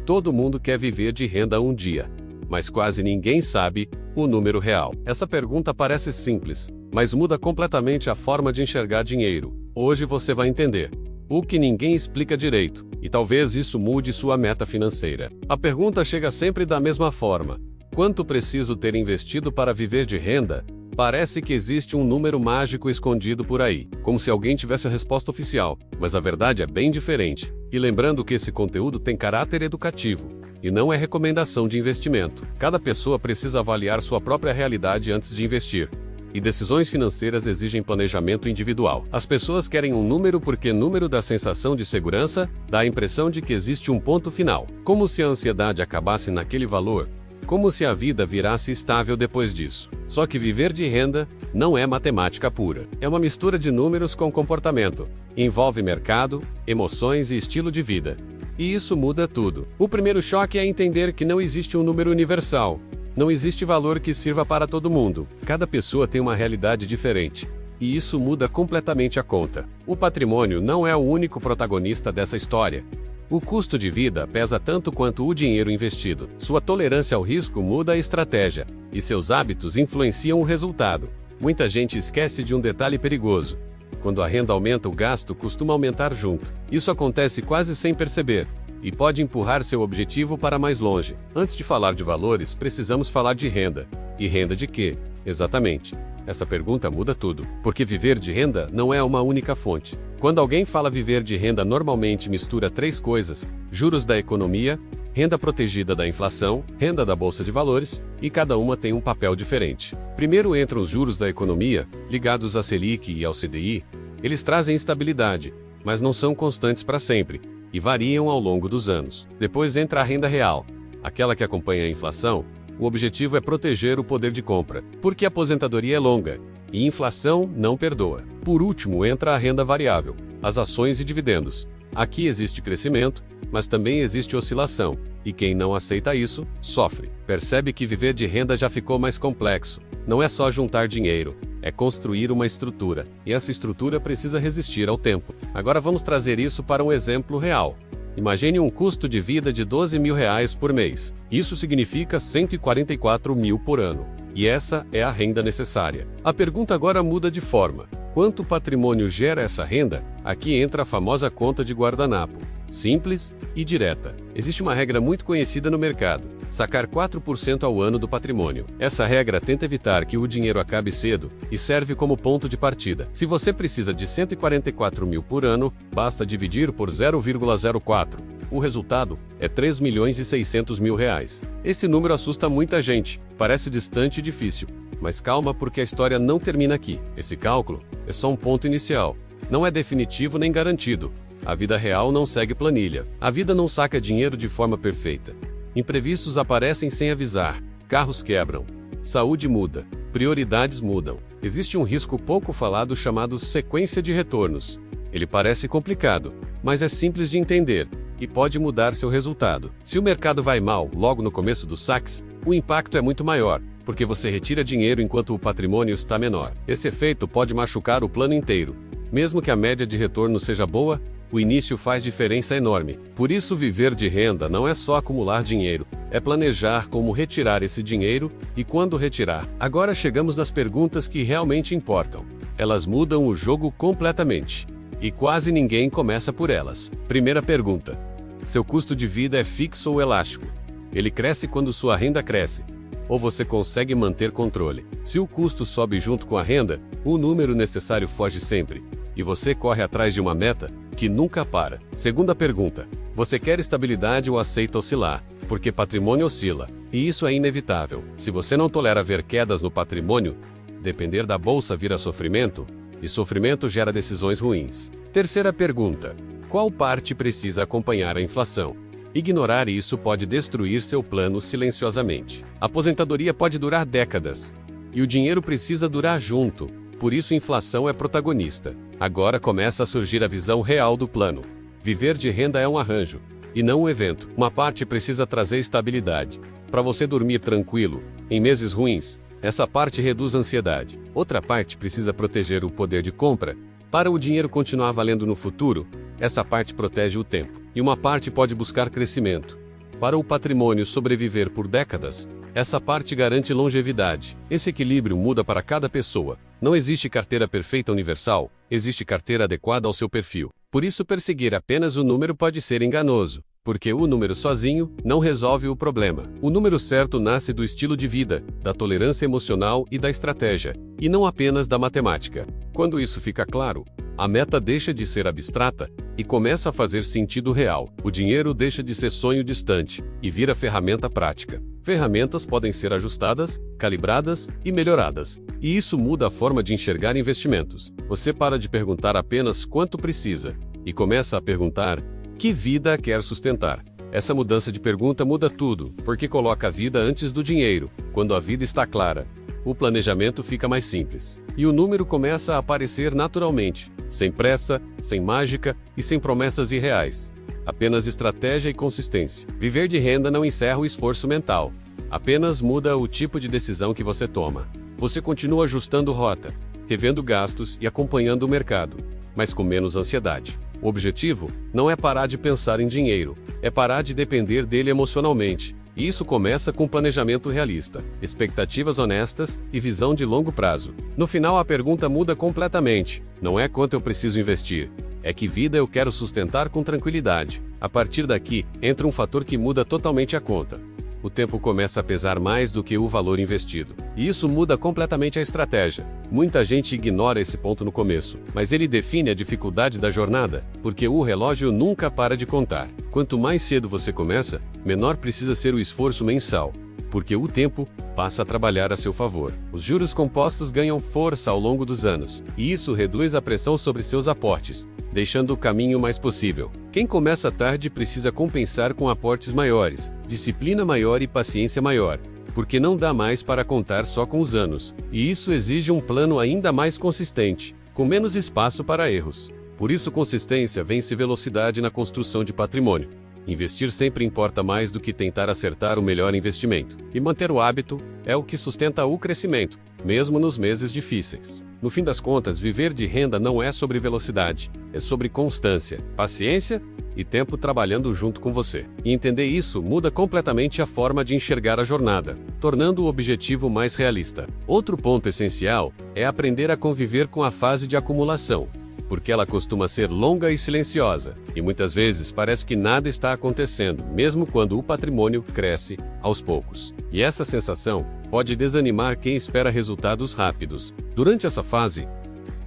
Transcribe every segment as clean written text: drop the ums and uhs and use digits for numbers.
Todo mundo quer viver de renda um dia, mas quase ninguém sabe o número real. Essa pergunta parece simples, mas muda completamente a forma de enxergar dinheiro. Hoje você vai entender o que ninguém explica direito, e talvez isso mude sua meta financeira. A pergunta chega sempre da mesma forma: quanto preciso ter investido para viver de renda? Parece que existe um número mágico escondido por aí, como se alguém tivesse a resposta oficial, mas a verdade é bem diferente. E lembrando que esse conteúdo tem caráter educativo, e não é recomendação de investimento. Cada pessoa precisa avaliar sua própria realidade antes de investir. E decisões financeiras exigem planejamento individual. As pessoas querem um número porque número dá sensação de segurança, dá a impressão de que existe um ponto final. Como se a ansiedade acabasse naquele valor, como se a vida virasse estável depois disso. Só que viver de renda não é matemática pura. É uma mistura de números com comportamento. Envolve mercado, emoções e estilo de vida. E isso muda tudo. O primeiro choque é entender que não existe um número universal. Não existe valor que sirva para todo mundo. Cada pessoa tem uma realidade diferente. E isso muda completamente a conta. O patrimônio não é o único protagonista dessa história. O custo de vida pesa tanto quanto o dinheiro investido. Sua tolerância ao risco muda a estratégia, e seus hábitos influenciam o resultado. Muita gente esquece de um detalhe perigoso. Quando a renda aumenta, o gasto costuma aumentar junto. Isso acontece quase sem perceber, e pode empurrar seu objetivo para mais longe. Antes de falar de valores, precisamos falar de renda. E renda de quê? Exatamente. Essa pergunta muda tudo, porque viver de renda não é uma única fonte. Quando alguém fala viver de renda, normalmente mistura três coisas: juros da economia, renda protegida da inflação, renda da bolsa de valores, e cada uma tem um papel diferente. Primeiro entram os juros da economia, ligados à Selic e ao CDI. Eles trazem estabilidade, mas não são constantes para sempre, e variam ao longo dos anos. Depois entra a renda real, aquela que acompanha a inflação. O objetivo é proteger o poder de compra, porque a aposentadoria é longa, e inflação não perdoa. Por último entra a renda variável, as ações e dividendos. Aqui existe crescimento, mas também existe oscilação, e quem não aceita isso, sofre. Percebe que viver de renda já ficou mais complexo. Não é só juntar dinheiro, é construir uma estrutura, e essa estrutura precisa resistir ao tempo. Agora vamos trazer isso para um exemplo real. Imagine um custo de vida de R$12.000 por mês. Isso significa 144 mil por ano. E essa é a renda necessária. A pergunta agora muda de forma: quanto patrimônio gera essa renda? Aqui entra a famosa conta de guardanapo. Simples e direta. Existe uma regra muito conhecida no mercado: sacar 4% ao ano do patrimônio. Essa regra tenta evitar que o dinheiro acabe cedo e serve como ponto de partida. Se você precisa de 144 mil por ano, basta dividir por 0,04. O resultado é R$3.600.000. Esse número assusta muita gente, parece distante e difícil. Mas calma, porque a história não termina aqui. Esse cálculo é só um ponto inicial. Não é definitivo nem garantido. A vida real não segue planilha. A vida não saca dinheiro de forma perfeita. Imprevistos aparecem sem avisar. Carros quebram. Saúde muda. Prioridades mudam. Existe um risco pouco falado chamado sequência de retornos. Ele parece complicado, mas é simples de entender e pode mudar seu resultado. Se o mercado vai mal logo no começo dos saques, o impacto é muito maior, porque você retira dinheiro enquanto o patrimônio está menor. Esse efeito pode machucar o plano inteiro. Mesmo que a média de retorno seja boa, o início faz diferença enorme. Por isso, viver de renda não é só acumular dinheiro, é planejar como retirar esse dinheiro e quando retirar. Agora chegamos nas perguntas que realmente importam. Elas mudam o jogo completamente. E quase ninguém começa por elas. Primeira pergunta: seu custo de vida é fixo ou elástico? Ele cresce quando sua renda cresce? Ou você consegue manter controle? Se o custo sobe junto com a renda, o número necessário foge sempre, e você corre atrás de uma meta que nunca para. Segunda pergunta: você quer estabilidade ou aceita oscilar? Porque patrimônio oscila, e isso é inevitável. Se você não tolera ver quedas no patrimônio, depender da bolsa vira sofrimento, e sofrimento gera decisões ruins. Terceira pergunta: qual parte precisa acompanhar a inflação? Ignorar isso pode destruir seu plano silenciosamente. A aposentadoria pode durar décadas, e o dinheiro precisa durar junto. Por isso, inflação é protagonista. Agora começa a surgir a visão real do plano. Viver de renda é um arranjo, e não um evento. Uma parte precisa trazer estabilidade, para você dormir tranquilo em meses ruins. Essa parte reduz a ansiedade. Outra parte precisa proteger o poder de compra, para o dinheiro continuar valendo no futuro. Essa parte protege o tempo. E uma parte pode buscar crescimento, Para o patrimônio sobreviver por décadas, essa parte garante longevidade. Esse equilíbrio muda para cada pessoa. Não existe carteira perfeita universal, existe carteira adequada ao seu perfil. Por isso, perseguir apenas o número pode ser enganoso, porque o número sozinho não resolve o problema. O número certo nasce do estilo de vida, da tolerância emocional e da estratégia, e não apenas da matemática. Quando isso fica claro, a meta deixa de ser abstrata e começa a fazer sentido real. O dinheiro deixa de ser sonho distante e vira ferramenta prática. Ferramentas podem ser ajustadas, calibradas e melhoradas. E isso muda a forma de enxergar investimentos. Você para de perguntar apenas quanto precisa e começa a perguntar: que vida quer sustentar? Essa mudança de pergunta muda tudo, porque coloca a vida antes do dinheiro. Quando a vida está clara, o planejamento fica mais simples. E o número começa a aparecer naturalmente, sem pressa, sem mágica e sem promessas irreais. Apenas estratégia e consistência. Viver de renda não encerra o esforço mental. Apenas muda o tipo de decisão que você toma. Você continua ajustando rota, revendo gastos e acompanhando o mercado, mas com menos ansiedade. O objetivo não é parar de pensar em dinheiro, é parar de depender dele emocionalmente. E isso começa com planejamento realista, expectativas honestas e visão de longo prazo. No final, a pergunta muda completamente. Não é quanto eu preciso investir, é que vida eu quero sustentar com tranquilidade. A partir daqui, entra um fator que muda totalmente a conta. O tempo começa a pesar mais do que o valor investido. E isso muda completamente a estratégia. Muita gente ignora esse ponto no começo, mas ele define a dificuldade da jornada, porque o relógio nunca para de contar. Quanto mais cedo você começa, menor precisa ser o esforço mensal, porque o tempo passa a trabalhar a seu favor. Os juros compostos ganham força ao longo dos anos, e isso reduz a pressão sobre seus aportes, deixando o caminho mais possível. Quem começa tarde precisa compensar com aportes maiores, disciplina maior e paciência maior, porque não dá mais para contar só com os anos. E isso exige um plano ainda mais consistente, com menos espaço para erros. Por isso, consistência vence velocidade na construção de patrimônio. Investir sempre importa mais do que tentar acertar o melhor investimento. E manter o hábito é o que sustenta o crescimento, mesmo nos meses difíceis. No fim das contas, viver de renda não é sobre velocidade, é sobre constância, paciência e tempo trabalhando junto com você. E entender isso muda completamente a forma de enxergar a jornada, tornando o objetivo mais realista. Outro ponto essencial é aprender a conviver com a fase de acumulação, porque ela costuma ser longa e silenciosa, e muitas vezes parece que nada está acontecendo, mesmo quando o patrimônio cresce aos poucos. E essa sensação pode desanimar quem espera resultados rápidos. Durante essa fase,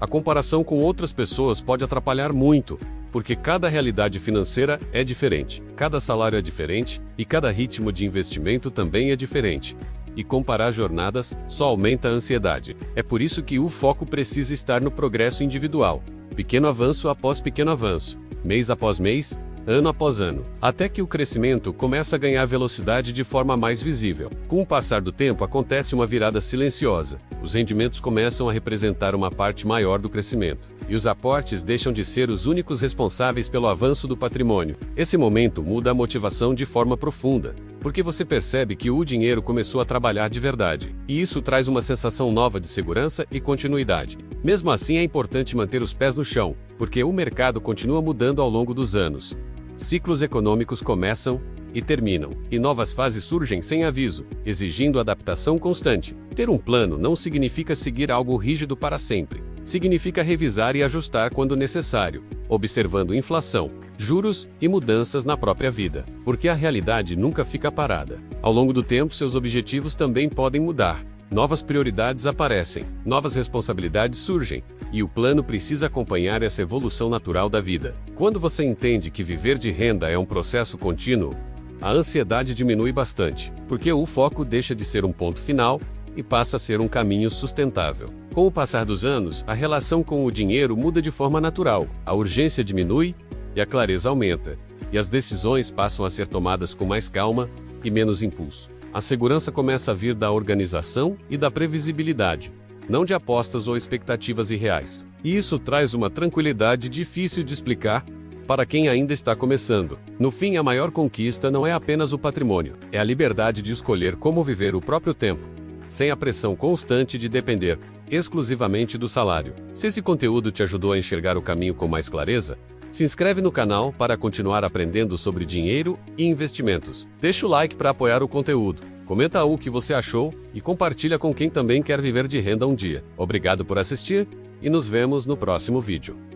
a comparação com outras pessoas pode atrapalhar muito, porque cada realidade financeira é diferente, cada salário é diferente e cada ritmo de investimento também é diferente. E comparar jornadas só aumenta a ansiedade. É por isso que o foco precisa estar no progresso individual, pequeno avanço após pequeno avanço, mês após mês, ano após ano, até que o crescimento começa a ganhar velocidade de forma mais visível. Com o passar do tempo acontece uma virada silenciosa. Os rendimentos começam a representar uma parte maior do crescimento, e os aportes deixam de ser os únicos responsáveis pelo avanço do patrimônio. Esse momento muda a motivação de forma profunda, porque você percebe que o dinheiro começou a trabalhar de verdade, e isso traz uma sensação nova de segurança e continuidade. Mesmo assim, é importante manter os pés no chão, porque o mercado continua mudando ao longo dos anos. Ciclos econômicos começam e terminam, e novas fases surgem sem aviso, exigindo adaptação constante. Ter um plano não significa seguir algo rígido para sempre. Significa revisar e ajustar quando necessário, observando inflação, juros e mudanças na própria vida, porque a realidade nunca fica parada. Ao longo do tempo, seus objetivos também podem mudar. Novas prioridades aparecem, novas responsabilidades surgem, e o plano precisa acompanhar essa evolução natural da vida. Quando você entende que viver de renda é um processo contínuo, a ansiedade diminui bastante, porque o foco deixa de ser um ponto final e passa a ser um caminho sustentável. Com o passar dos anos, a relação com o dinheiro muda de forma natural, a urgência diminui e a clareza aumenta, e as decisões passam a ser tomadas com mais calma e menos impulso. A segurança começa a vir da organização e da previsibilidade, não de apostas ou expectativas irreais. E isso traz uma tranquilidade difícil de explicar para quem ainda está começando. No fim, a maior conquista não é apenas o patrimônio, é a liberdade de escolher como viver o próprio tempo, sem a pressão constante de depender exclusivamente do salário. Se esse conteúdo te ajudou a enxergar o caminho com mais clareza, Se inscreve no canal para continuar aprendendo sobre dinheiro e investimentos. Deixa o like para apoiar o conteúdo. Comenta o que você achou e compartilha com quem também quer viver de renda um dia. Obrigado por assistir e nos vemos no próximo vídeo.